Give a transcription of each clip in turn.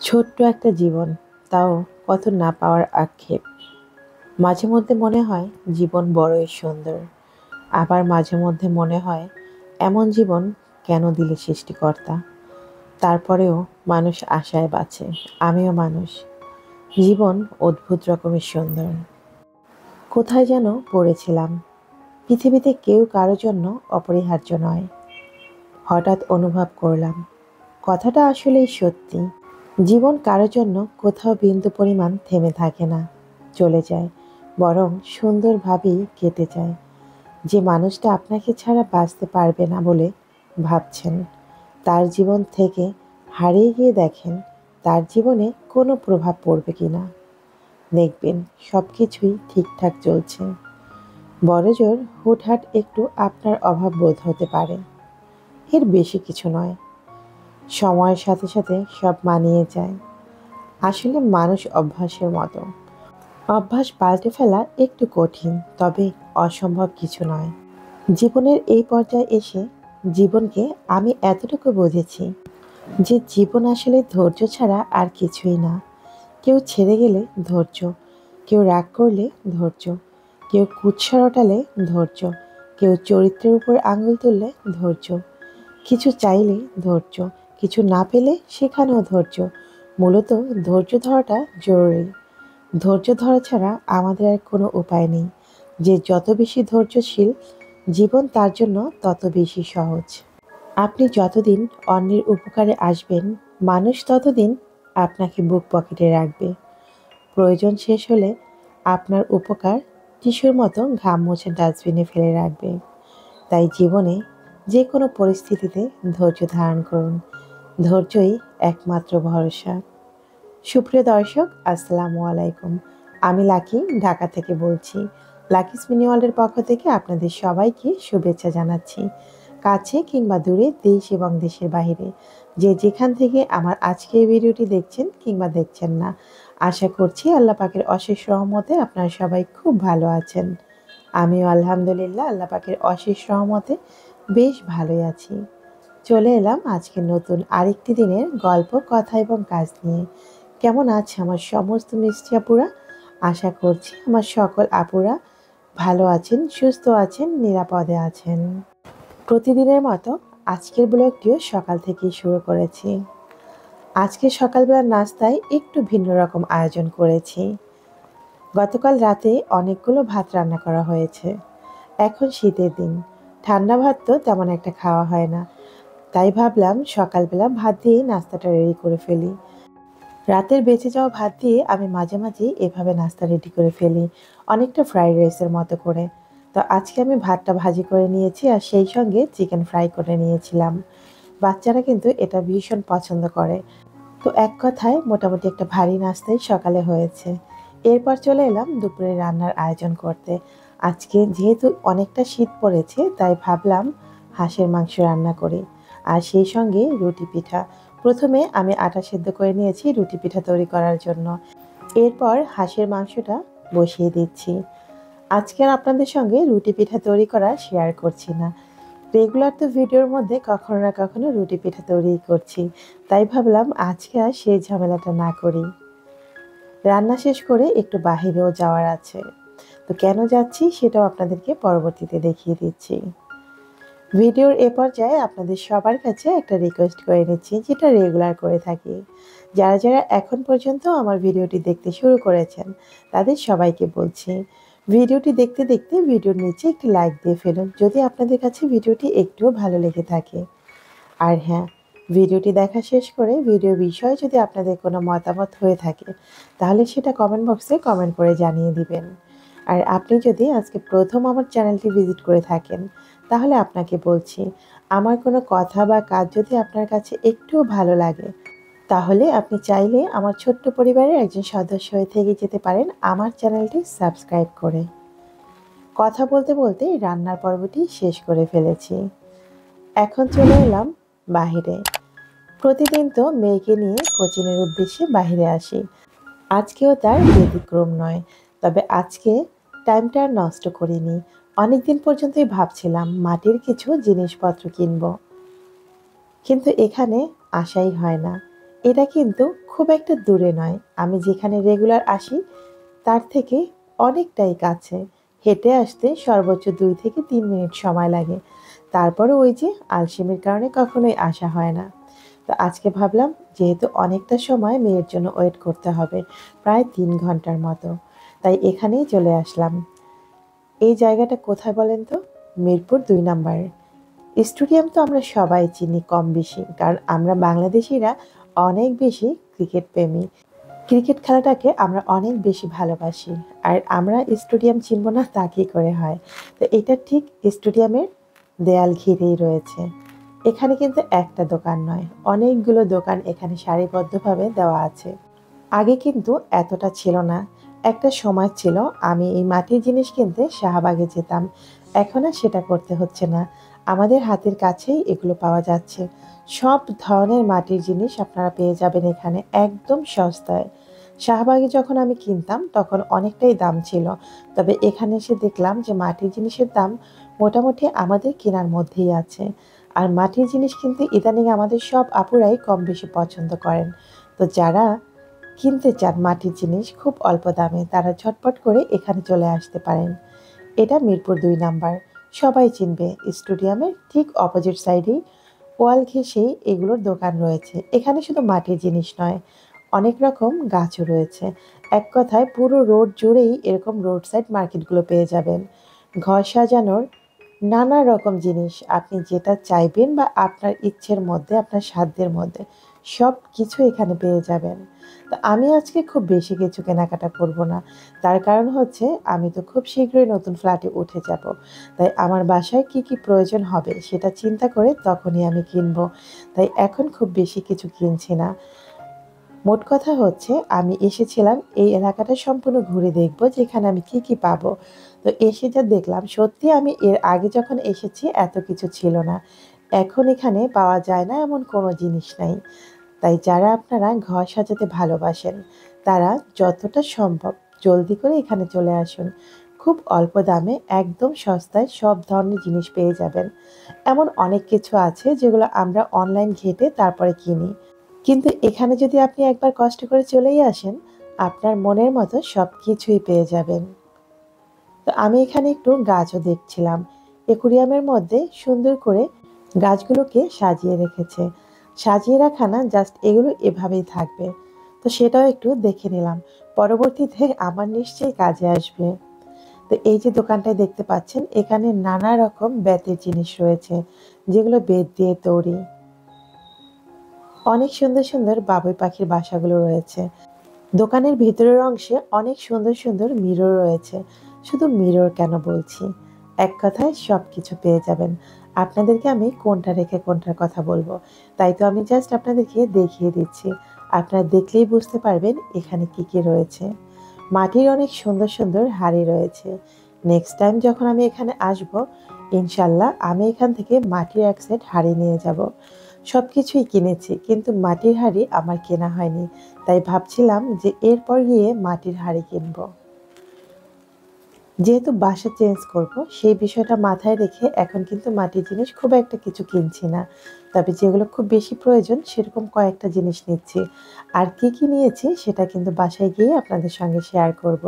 ছোট্ট একটা জীবন, তাও কত না পাওয়ার আক্ষেপ। মাঝে মধ্যে মনে হয় জীবন বড়ই সুন্দর, আবার মাঝে মধ্যে মনে হয় এমন জীবন কেন দিলে সৃষ্টিকর্তা। তারপরেও মানুষ আশায় বাঁচে, আমিও মানুষ। জীবন অদ্ভুত রকমের সুন্দর। কোথায় যেন পড়েছিলাম, পৃথিবীতে কেউ কারো জন্য অপরিহার্য নয়। হঠাৎ অনুভব করলাম কথাটা আসলেই সত্যি। জীবন কারো জন্য কোথাও বিন্দু পরিমাণ থেমে থাকে না, চলে যায়, বরং সুন্দরভাবেই কেটে যায়। যে মানুষটা আপনাকে ছাড়া বাঁচতে পারবে না বলে ভাবছেন, তার জীবন থেকে হারিয়ে গিয়ে দেখেন তার জীবনে কোনো প্রভাব পড়বে কিনা। দেখবেন সব কিছুই ঠিকঠাক চলছে। বড়জোর হুটহাট একটু আপনার অভাব বোধ হতে পারে, এর বেশি কিছু নয়। সময়ের সাথে সাথে সব মানিয়ে যায়। আসলে মানুষ অভ্যাসের মতো, অভ্যাস পাল্টে ফেলা একটু কঠিন, তবে অসম্ভব কিছু নয়। জীবনের এই পর্যায়ে এসে জীবনকে আমি এতটুকু বুঝেছি যে জীবন আসলে ধৈর্য ছাড়া আর কিছুই না। কেউ ছেড়ে গেলে ধৈর্য, কেউ রাগ করলে ধৈর্য, কেউ কুৎসা রটালে ধৈর্য, কেউ চরিত্রের উপর আঙুল তুললে ধৈর্য, কিছু চাইলে ধৈর্য, কিছু না পেলে সেখানেও ধৈর্য। মূলত ধৈর্য ধরাটা জরুরি। ধৈর্য ধরা ছাড়া আমাদের আর কোনো উপায় নেই। যে যত বেশি ধৈর্যশীল, জীবন তার জন্য তত বেশি সহজ। আপনি যতদিন অন্যের উপকারে আসবেন, মানুষ ততদিন আপনাকে বুক পকেটে রাখবে। প্রয়োজন শেষ হলে আপনার উপকার টিস্যুর মতো ঘাম মুছে ডাস্টবিনে ফেলে রাখবে। তাই জীবনে যে কোনো পরিস্থিতিতে ধৈর্য ধারণ করুন। ধৈর্যই একমাত্র ভরসা। সুপ্রিয় দর্শক, আসসালামু আলাইকুম। আমি লাকি, ঢাকা থেকে বলছি। লাকিস মিনি ওয়ার্ল্ডের পক্ষ থেকে আপনাদের সবাইকে শুভেচ্ছা জানাচ্ছি। কাছে কিংবা দূরে, দেশ এবং দেশের বাইরে, যে যেখান থেকে আমার আজকের ভিডিওটি দেখছেন কিংবা দেখছেন না, আশা করছি আল্লাহ পাকের অশেষ রহমতে আপনারা সবাই খুব ভালো আছেন। আমিও আলহামদুলিল্লাহ আল্লাহ পাকের অশেষ রহমতে বেশ ভালোই আছি। চলে এলাম আজকে নতুন আরেকটি দিনের গল্প, কথা এবং কাজ নিয়ে। কেমন আছে আমার সমস্ত মিষ্টি আপুরা? আশা করছি আমার সকল আপুরা ভালো আছেন, সুস্থ আছেন, নিরাপদে আছেন। প্রতিদিনের মতো আজকের ব্লগটিও সকাল থেকেই শুরু করেছি। আজকে সকালবেলার নাস্তায় একটু ভিন্ন রকম আয়োজন করেছি। গতকাল রাতে অনেকগুলো ভাত রান্না করা হয়েছে। এখন শীতের দিন, ঠান্ডা ভাত তো তেমন একটা খাওয়া হয় না, তাই ভাবলাম সকালবেলা ভাত দিয়ে নাস্তাটা রেডি করে ফেলি। রাতের বেঁচে যাওয়া ভাত দিয়ে আমি মাঝে মাঝে এভাবে নাস্তা রেডি করে ফেলি, অনেকটা ফ্রাইড রাইসের মতো করে। তো আজকে আমি ভাতটা ভাজি করে নিয়েছি, আর সেই সঙ্গে চিকেন ফ্রাই করে নিয়েছিলাম। বাচ্চারা কিন্তু এটা ভীষণ পছন্দ করে। তো এক কথায় মোটামুটি একটা ভারী নাস্তাই সকালে হয়েছে। এরপর চলে এলাম দুপুরে রান্নার আয়োজন করতে। আজকে যেহেতু অনেকটা শীত পড়েছে, তাই ভাবলাম হাঁসের মাংস রান্না করি, আর সেই সঙ্গে রুটি পিঠা। প্রথমে আমি আটা সেদ্ধ করে নিয়েছি রুটি পিঠা তৈরি করার জন্য। এরপর হাঁসের মাংসটা বসিয়ে দিচ্ছি। আজকে আর আপনাদের সঙ্গে রুটি পিঠা তৈরি করা শেয়ার করছি না। রেগুলার তো ভিডিওর মধ্যে কখনো না কখনো রুটি পিঠা তৈরি করছি, তাই ভাবলাম আজকে আর সেই ঝামেলাটা না করি। রান্না শেষ করে একটু বাহিরেও যাওয়ার আছে, তো কেন যাচ্ছি সেটাও আপনাদেরকে পরবর্তীতে দেখিয়ে দিচ্ছি। ভিডিওর এ পর্যায়ে আপনাদের সবার কাছে একটা রিকোয়েস্ট করে নিচ্ছি, যেটা রেগুলার করে থাকি। যারা যারা এখন পর্যন্ত আমার ভিডিওটি দেখতে শুরু করেছেন, তাদের সবাইকে বলছি, ভিডিওটি দেখতে দেখতে ভিডিওর নিচে একটি লাইক দিয়ে ফেলুন যদি আপনাদের কাছে ভিডিওটি একটুও ভালো লেগে থাকে। আর হ্যাঁ, ভিডিওটি দেখা শেষ করে ভিডিও বিষয়ে যদি আপনাদের কোনো মতামত হয়ে থাকে, তাহলে সেটা কমেন্ট বক্সে কমেন্ট করে জানিয়ে দিবেন। আর আপনি যদি আজকে প্রথম আমার চ্যানেলটি ভিজিট করে থাকেন, তাহলে আপনাকে বলছি, আমার কোনো কথা বা কাজ যদি আপনার কাছে একটুও ভালো লাগে, তাহলে আপনি চাইলে আমার ছোট্ট পরিবারের একজন সদস্য হয়ে থেকে যেতে পারেন আমার চ্যানেলটি সাবস্ক্রাইব করে। কথা বলতে বলতে রান্নার পর্বটি শেষ করে ফেলেছি। এখন চলে এলাম বাহিরে। প্রতিদিন তো মেয়েকে নিয়ে কোচিংয়ের উদ্দেশ্যে বাহিরে আসি, আজকেও তার ব্যতিক্রম নয়। তবে আজকে টাইমটা আর নষ্ট করিনি। অনেকদিন পর্যন্তই ভাবছিলাম মাটির কিছু জিনিসপত্র কিনব, কিন্তু এখানে আসাই হয় না। এটা কিন্তু খুব একটা দূরে নয়, আমি যেখানে রেগুলার আসি তার থেকে অনেকটাই কাছে। হেঁটে আসতে সর্বোচ্চ 2 থেকে 3 মিনিট সময় লাগে। তারপরে ওই যে আলসেমির কারণে কখনোই আসা হয় না। তো আজকে ভাবলাম যেহেতু অনেকটা সময় মেয়ের জন্য ওয়েট করতে হবে, প্রায় 3 ঘন্টার মতো, তাই এখানেই চলে আসলাম। এই জায়গাটা কোথায় বলেন তো? মিরপুর 2 নাম্বার। স্টেডিয়াম তো আমরা সবাই চিনি কম বেশি, কারণ আমরা বাংলাদেশিরা অনেক বেশি ক্রিকেট প্রেমী। ক্রিকেট খেলাটাকে আমরা অনেক বেশি ভালোবাসি। আর আমরা স্টেডিয়াম চিনব না তা কি করে হয়? তো এটা ঠিক স্টেডিয়ামের দেয়াল ঘিরেই রয়েছে। এখানে কিন্তু একটা দোকান নয়, অনেকগুলো দোকান এখানে সারিবদ্ধভাবে দেওয়া আছে। আগে কিন্তু এতটা ছিল না। একটা সময় ছিল আমি এই মাটির জিনিস কিনতে শাহবাগে যেতাম। এখন আর সেটা করতে হচ্ছে না। আমাদের হাতের কাছেই এগুলো পাওয়া যাচ্ছে। সব ধরনের মাটির জিনিস আপনারা পেয়ে যাবেন এখানে একদম সস্তায়। শাহবাগে যখন আমি কিনতাম তখন অনেকটাই দাম ছিল। তবে এখানে এসে দেখলাম যে মাটির জিনিসের দাম মোটামুটি আমাদের কেনার মধ্যেই আছে। আর মাটির জিনিস কিন্তু ইদানিং আমাদের সব আপুরাই কম বেশি পছন্দ করেন। তো যারা কিনতে চান মাটির জিনিস খুব অল্প দামে, তারা ঝটপট করে এখানে চলে আসতে পারেন। এটা মিরপুর 2 নাম্বার। সবাই চিনবে। স্টেডিয়ামের ঠিক অপোজিট সাইডেই ওয়াল ঘেঁষেই এগুলোর দোকান রয়েছে। এখানে শুধু মাটির জিনিস নয়, অনেক রকম গাছও রয়েছে। এক কথায় পুরো রোড জুড়েই এরকম রোড সাইড মার্কেটগুলো পেয়ে যাবেন। ঘর সাজানোর নানা রকম জিনিস আপনি যেটা চাইবেন বা আপনার ইচ্ছের মধ্যে, আপনার সাধ্যের মধ্যে সব কিছু এখানে পেয়ে যাবেন। তো আমি আজকে খুব বেশি কিছু কেনাকাটা করব না। তার কারণ হচ্ছে আমি তো খুব শীঘ্রই নতুন ফ্ল্যাটে উঠে যাব। তাই আমার বাসায় কি কি প্রয়োজন হবে সেটা চিন্তা করে তখনই আমি কিনবো। তাই এখন খুব বেশি কিছু কিনছি না। মোট কথা হচ্ছে আমি এসেছিলাম এই এলাকাটা সম্পূর্ণ ঘুরে দেখব যে এখানে আমি কি কি পাবো। তো এসে যা দেখলাম, সত্যি আমি এর আগে যখন এসেছি এত কিছু ছিল না। এখন এখানে পাওয়া যায় না এমন কোনো জিনিস নাই। তাই যারা আপনারা ঘর সাজাতে ভালোবাসেন তারা যতটা সম্ভব জলদি করে এখানে চলে আসুন। খুব অল্প দামে একদম সস্তায় সব ধরনের জিনিস পেয়ে যাবেন। এমন অনেক কিছু আছে যেগুলো আমরা অনলাইন ঘেঁটে তারপরে কিনি, কিন্তু এখানে যদি আপনি একবার কষ্ট করে চলেই আসেন, আপনার মনের মতো সব কিছুই পেয়ে যাবেন। তো আমি এখানে একটু গাছও দেখছিলাম। একুরিয়ামের মধ্যে সুন্দর করে গাছগুলোকে সাজিয়ে রেখেছে। সাজিয়ে রাখা না, জাস্ট এগুলো এভাবেই থাকবে। তো সেটাও একটু দেখে নিলাম। পরবর্তীতে আমার নিশ্চয়ই কাজে আসবে। তো এই যে দোকানটায় দেখতে পাচ্ছেন, এখানে নানা রকম বেতের জিনিস রয়েছে যেগুলো বেত দিয়ে তৈরি। অনেক সুন্দর সুন্দর বাবুই পাখির বাসাগুলো রয়েছে। দোকানের ভিতরের অংশে অনেক সুন্দর সুন্দর মিরর রয়েছে। শুধু মিরর কেন বলছি, এক কথায় সব কিছু পেয়ে যাবেন। আপনাদেরকে আমি কোনটা রেখে কোনটার কথা বলবো, তাই তো আমি জাস্ট আপনাদেরকে দেখিয়ে দিচ্ছি। আপনারা দেখলেই বুঝতে পারবেন এখানে কি কি রয়েছে। মাটির অনেক সুন্দর সুন্দর হাড়ি রয়েছে। নেক্সট টাইম যখন আমি এখানে আসব, ইনশাল্লাহ আমি এখান থেকে মাটির এক সেট হাড়ি নিয়ে যাব। সবকিছুই কিনেছি, কিন্তু মাটির হাঁড়ি আমার কেনা হয়নি। তাই ভাবছিলাম যে এরপর গিয়ে মাটির হাঁড়ি কিনবো। যেহেতু বাসা চেঞ্জ করব, সেই বিষয়টা মাথায় রেখে এখন কিন্তু মাটির জিনিস খুব একটা কিছু কিনছি না। তবে যেগুলো খুব বেশি প্রয়োজন সেরকম কয়েকটা জিনিস নিচ্ছি। আর কি কি নিয়েছি সেটা কিন্তু বাসায় গিয়ে আপনাদের সঙ্গে শেয়ার করব।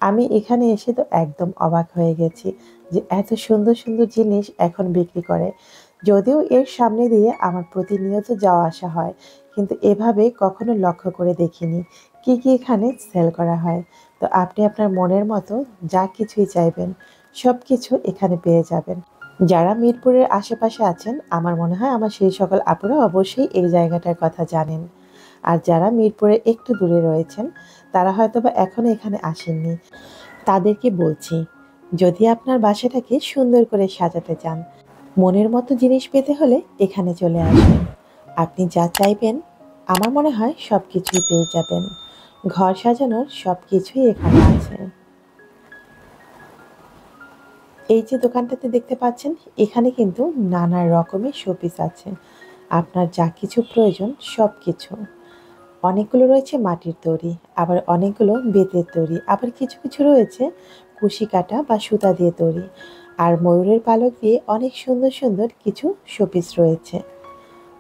আমি এখানে এসে তো একদম অবাক হয়ে গেছি যে এত সুন্দর সুন্দর জিনিস এখন বিক্রি করে। যদিও এর সামনে দিয়ে আমার প্রতিনিয়ত যাওয়া আসা হয়, কিন্তু এভাবে কখনো লক্ষ্য করে দেখিনি কি কি এখানে সেল করা হয়। তো আপনি আপনার মনের মতো যা কিছুই চাইবেন সব কিছু এখানে পেয়ে যাবেন। যারা মিরপুরের আশেপাশে আছেন, আমার মনে হয় আমার সেই সকল আপুরা অবশ্যই এই জায়গাটার কথা জানেন। আর যারা মিরপুরের একটু দূরে রয়েছেন, তারা হয়তোবা এখনো এখানে আসেননি। তাদেরকে বলছি, যদি আপনার বাসাটাকে সুন্দর করে সাজাতে চান, মনের মতো জিনিস পেতে হলে এখানে চলে আসুন। আপনি যা চাইবেন আমার মনে হয় সব কিছুই পেয়ে যাবেন। ঘর সাজানোর সব কিছুই এখানে আছে। এই যে দোকানটাতে দেখতে পাচ্ছেন, এখানে কিন্তু নানা রকমের শোপিস আছে। আপনার যা কিছু প্রয়োজন সব কিছু। অনেকগুলো রয়েছে মাটির তৈরি, আবার অনেকগুলো বেতের তৈরি, আবার কিছু কিছু রয়েছে কুশি কাটা বা সুতা দিয়ে তৈরি। আর ময়ূরের পালক দিয়ে অনেক সুন্দর সুন্দর কিছু শোপিস রয়েছে।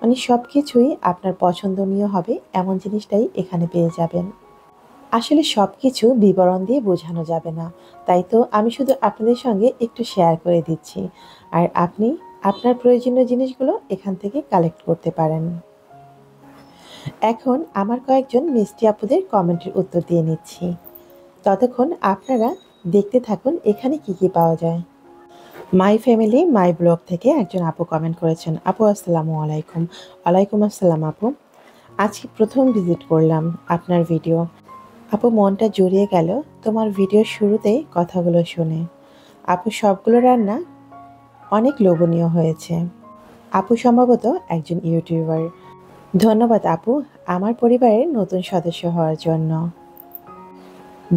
মানে সব কিছুই আপনার পছন্দনীয় হবে এমন জিনিসটাই এখানে পেয়ে যাবেন। আসলে সব কিছু বিবরণ দিয়ে বোঝানো যাবে না, তাই তো আমি শুধু আপনাদের সঙ্গে একটু শেয়ার করে দিচ্ছি। আর আপনি আপনার প্রয়োজনীয় জিনিসগুলো এখান থেকে কালেক্ট করতে পারেন। এখন আমার কয়েকজন মিষ্টি আপুদের কমেন্টের উত্তর দিয়ে নিচ্ছি। ততক্ষণ আপনারা দেখতে থাকুন এখানে কি কি পাওয়া যায়। মাই ফ্যামিলি মাই ব্লগ থেকে একজন আপু কমেন্ট করেছেন, আপু আসসালামু আলাইকুম। ওয়ালাইকুম আসসালাম আপু। আজকে প্রথম ভিজিট করলাম আপনার ভিডিও। আপু মনটা জুড়িয়ে গেল তোমার ভিডিওর শুরুতেই কথাগুলো শুনে। আপু সবগুলো রান্না অনেক লোভনীয় হয়েছে। আপু সম্ভবত একজন ইউটিউবার। ধন্যবাদ আপু আমার পরিবারের নতুন সদস্য হওয়ার জন্য।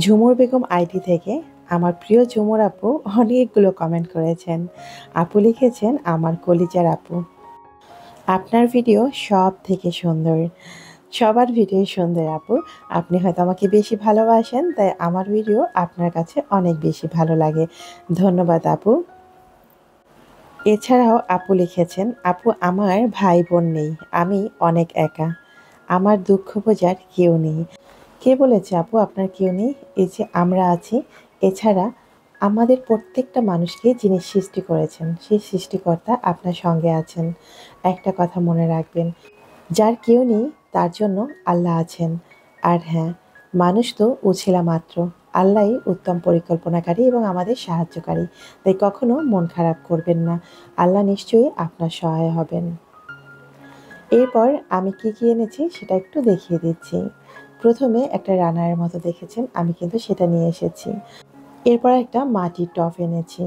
ঝুমুর বেগম আইডি থেকে আমার প্রিয় ঝুমুর আপু অনেকগুলো কমেন্ট করেছেন। আপু লিখেছেন, আমার কলিজার আপু, আপনার ভিডিও সব থেকে সুন্দর। সবার ভিডিও সুন্দর আপু, আপনি হয়তো আমাকে বেশি ভালোবাসেন, তাই আমার ভিডিও আপনার কাছে অনেক বেশি ভালো লাগে। ধন্যবাদ আপু। এছাড়াও আপু লিখেছেন, আপু আমার ভাই বোন নেই, আমি অনেক একা, আমার দুঃখ বোঝার কেউ নেই। কে বলেছে আপু আপনার কেউ নেই? এই যে আমরা আছি, এছাড়া আমাদের প্রত্যেকটা মানুষকে যিনি সৃষ্টি করেছেন সেই সৃষ্টিকর্তা আপনার সঙ্গে আছেন। একটা কথা মনে রাখবেন, যার কেউ নেই তার জন্য আল্লাহ আছেন। আর হ্যাঁ, মানুষ তো উছিলা মাত্র, আল্লাহই উত্তম পরিকল্পনাকারী এবং আমাদের সাহায্যকারী। তাই কখনো মন খারাপ করবেন না, আল্লাহ নিশ্চয়ই আপনার সহায় হবেন। এরপর আমি কি কি এনেছি সেটা একটু দেখিয়ে দিচ্ছি। প্রথমে একটা রানারের মতো দেখেছেন, আমি কিন্তু সেটা নিয়ে এসেছি। এরপর একটা মাটির টব এনেছি।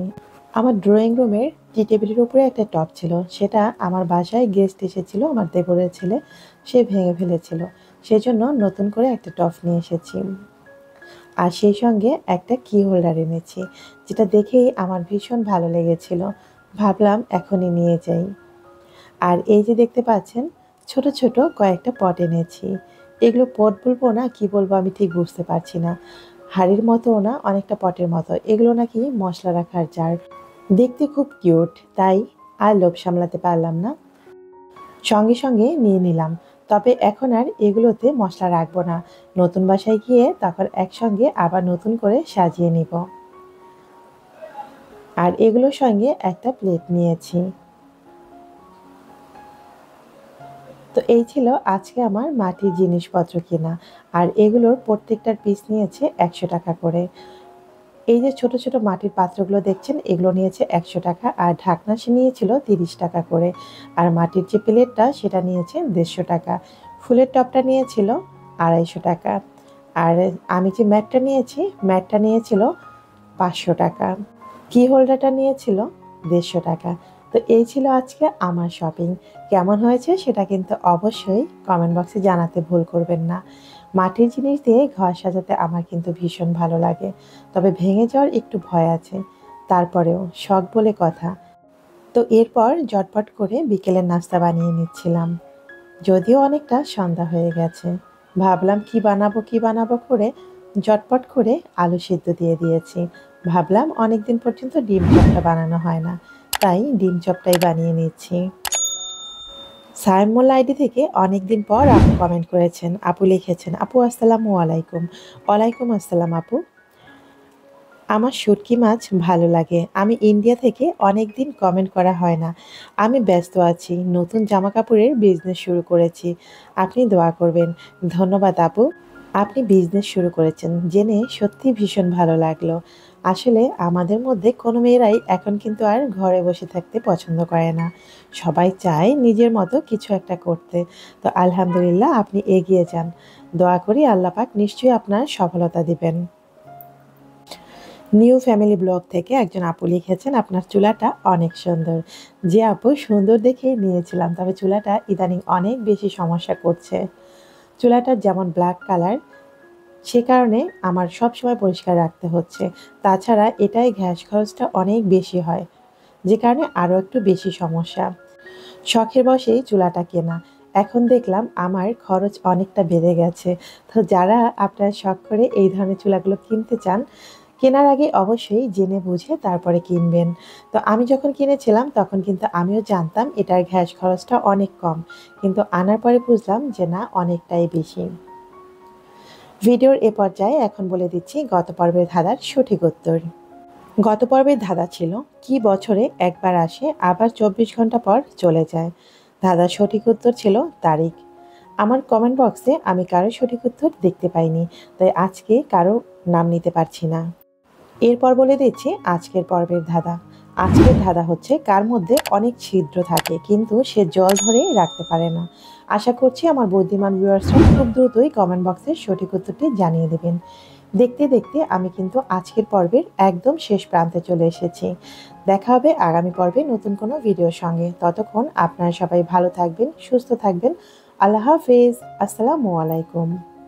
আমার ড্রয়িং রুমের টি টেবিলের উপরে একটা টব ছিল, সেটা আমার বাসায় গেস্ট এসেছিল, আমার দেবরের ছেলে, সে ভেঙে ফেলেছিল, সেজন্য নতুন করে একটা টব নিয়ে এসেছি। আর সেই সঙ্গে একটা কি হোল্ডার এনেছি, যেটা দেখেই আমার ভীষণ ভালো লেগেছিল, ভাবলাম এখনই নিয়ে যাই। আর এই যে দেখতে পাচ্ছেন ছোট ছোট কয়েকটা পট এনেছি। এগুলো পট বলবো না কি বলবো আমি ঠিক বুঝতে পারছি না। হাড়ির মতো না, অনেকটা পটের মতো। এগুলো নাকি মশলা রাখার জার। দেখতে খুব কিউট, তাই আর লোভ সামলাতে পারলাম না, সঙ্গে সঙ্গে নিয়ে নিলাম। তবে এখন আর এগুলোতে মশলা রাখবো না, নতুন বাসায় গিয়ে তারপর একসঙ্গে আবার নতুন করে সাজিয়ে নিব। আর এগুলোর সঙ্গে একটা প্লেট নিয়েছি। তো এই ছিল আজকে আমার মাটির জিনিসপত্র কেনা। আর এগুলোর প্রত্যেকটার পিস নিয়েছে 100 টাকা করে। এই যে ছোট ছোট মাটির পাত্রগুলো দেখছেন, এগুলো নিয়েছে 100 টাকা, আর ঢাকনা সে নিয়েছিল 30 টাকা করে। আর মাটির যে প্লেটটা সেটা নিয়েছে 150 টাকা। ফুলের টবটা নিয়েছিল 250 টাকা। আর আমি যে ম্যাটটা নিয়েছি, ম্যাটটা নিয়েছিল 500 টাকা। কি হোল্ডারটা নিয়েছিল 150 টাকা। তো এই ছিল আজকে আমার শপিং। কেমন হয়েছে সেটা কিন্তু অবশ্যই কমেন্ট বক্সে জানাতে ভুল করবেন না। মাটির জিনিস দিয়ে ঘর সাজাতে আমার কিন্তু ভীষণ ভালো লাগে, তবে ভেঙে যাওয়ার একটু ভয় আছে, তারপরেও শখ বলে কথা। তো এরপর ঝটপট করে বিকেলের নাস্তা বানিয়ে নিচ্ছিলাম, যদিও অনেকটা সন্ধ্যা হয়ে গেছে। ভাবলাম কি বানাবো করে ঝটপট করে আলু সিদ্ধ দিয়ে দিয়েছি। ভাবলাম অনেকদিন পর্যন্ত ডিম চপটা বানানো হয় না, তাই ডিম চপটাই বানিয়ে নিচ্ছি। সায়েম মোল্লা আইডি থেকে অনেকদিন পর আপু কমেন্ট করেছেন। আপু লিখেছেন, আপু আসসালামু আলাইকুম। ওয়ালাইকুম আসসালাম আপু। আমার শুটকি মাছ ভালো লাগে। আমি ইন্ডিয়া থেকে অনেক দিন কমেন্ট করা হয় না, আমি ব্যস্ত আছি, নতুন জামা কাপড়ের বিজনেস শুরু করেছি, আপনি দোয়া করবেন। ধন্যবাদ আপু, আপনি বিজনেস শুরু করেছেন জেনে সত্যি ভীষণ ভালো লাগলো। আসলে আমাদের মধ্যে কোনো মেয়েরাই এখন কিন্তু আর ঘরে বসে থাকতে পছন্দ করে না, সবাই চায় নিজের মতো কিছু একটা করতে। তো আলহামদুলিল্লাহ, আপনি এগিয়ে যান, দোয়া করি আল্লাহ পাক নিশ্চয়ই আপনার সফলতা দিবেন। নিউ ফ্যামিলি ব্লগ থেকে একজন আপু লিখেছেন, আপনার চুলাটা অনেক সুন্দর। যে আপু সুন্দর দেখেই নিয়েছিলাম, তবে চুলাটা ইদানিং অনেক বেশি সমস্যা করছে। চুলাটার যেমন ব্ল্যাক কালার, সে কারণে আমার সবসময় পরিষ্কার রাখতে হচ্ছে। তাছাড়া এটাই গ্যাস খরচটা অনেক বেশি হয়, যে কারণে আরও একটু বেশি সমস্যা। শখের বশেই চুলাটা কেনা, এখন দেখলাম আমার খরচ অনেকটা বেড়ে গেছে। তো যারা আপনারা শখ করে এই ধরনের চুলাগুলো কিনতে চান, কেনার আগে অবশ্যই জেনে বুঝে তারপরে কিনবেন। তো আমি যখন কিনেছিলাম তখন কিন্তু আমিও জানতাম এটার গ্যাস খরচটা অনেক কম। কিন্তু আনার পরে বুঝলাম যে না, অনেকটাই বেশি। ভিডিওর এ পর্যায়ে এখন বলে দিচ্ছি গত পর্বের ধাঁধার সঠিক উত্তর। গত পর্বের ধাঁধা ছিল, কি বছরে একবার আসে আবার 24 ঘন্টা পর চলে যায়? ধাঁধার সঠিক উত্তর ছিল তারিখ। আমার কমেন্ট বক্সে আমি কারো সঠিক উত্তর দেখতে পাইনি, তাই আজকে কারো নাম নিতে পারছি না। এরপর বলে দিচ্ছি আজকের পর্বের ধাঁধা। আজকের ধাঁধা হচ্ছে, কার মধ্যে অনেক ছিদ্র থাকে কিন্তু সে জল ধরে রাখতে পারে না? আশা করছি আমার বুদ্ধিমান ভিউয়ার্সরা খুব দ্রুতই কমেন্ট বক্সে সঠিক উত্তরটি জানিয়ে দেবেন। দেখতে দেখতে আমি কিন্তু আজকের পর্বের একদম শেষ প্রান্তে চলে এসেছি। দেখা হবে আগামী পর্বে নতুন কোনো ভিডিওর সঙ্গে। ততক্ষণ আপনারা সবাই ভালো থাকবেন, সুস্থ থাকবেন। আল্লাহ হাফেজ। আসসালামু আলাইকুম।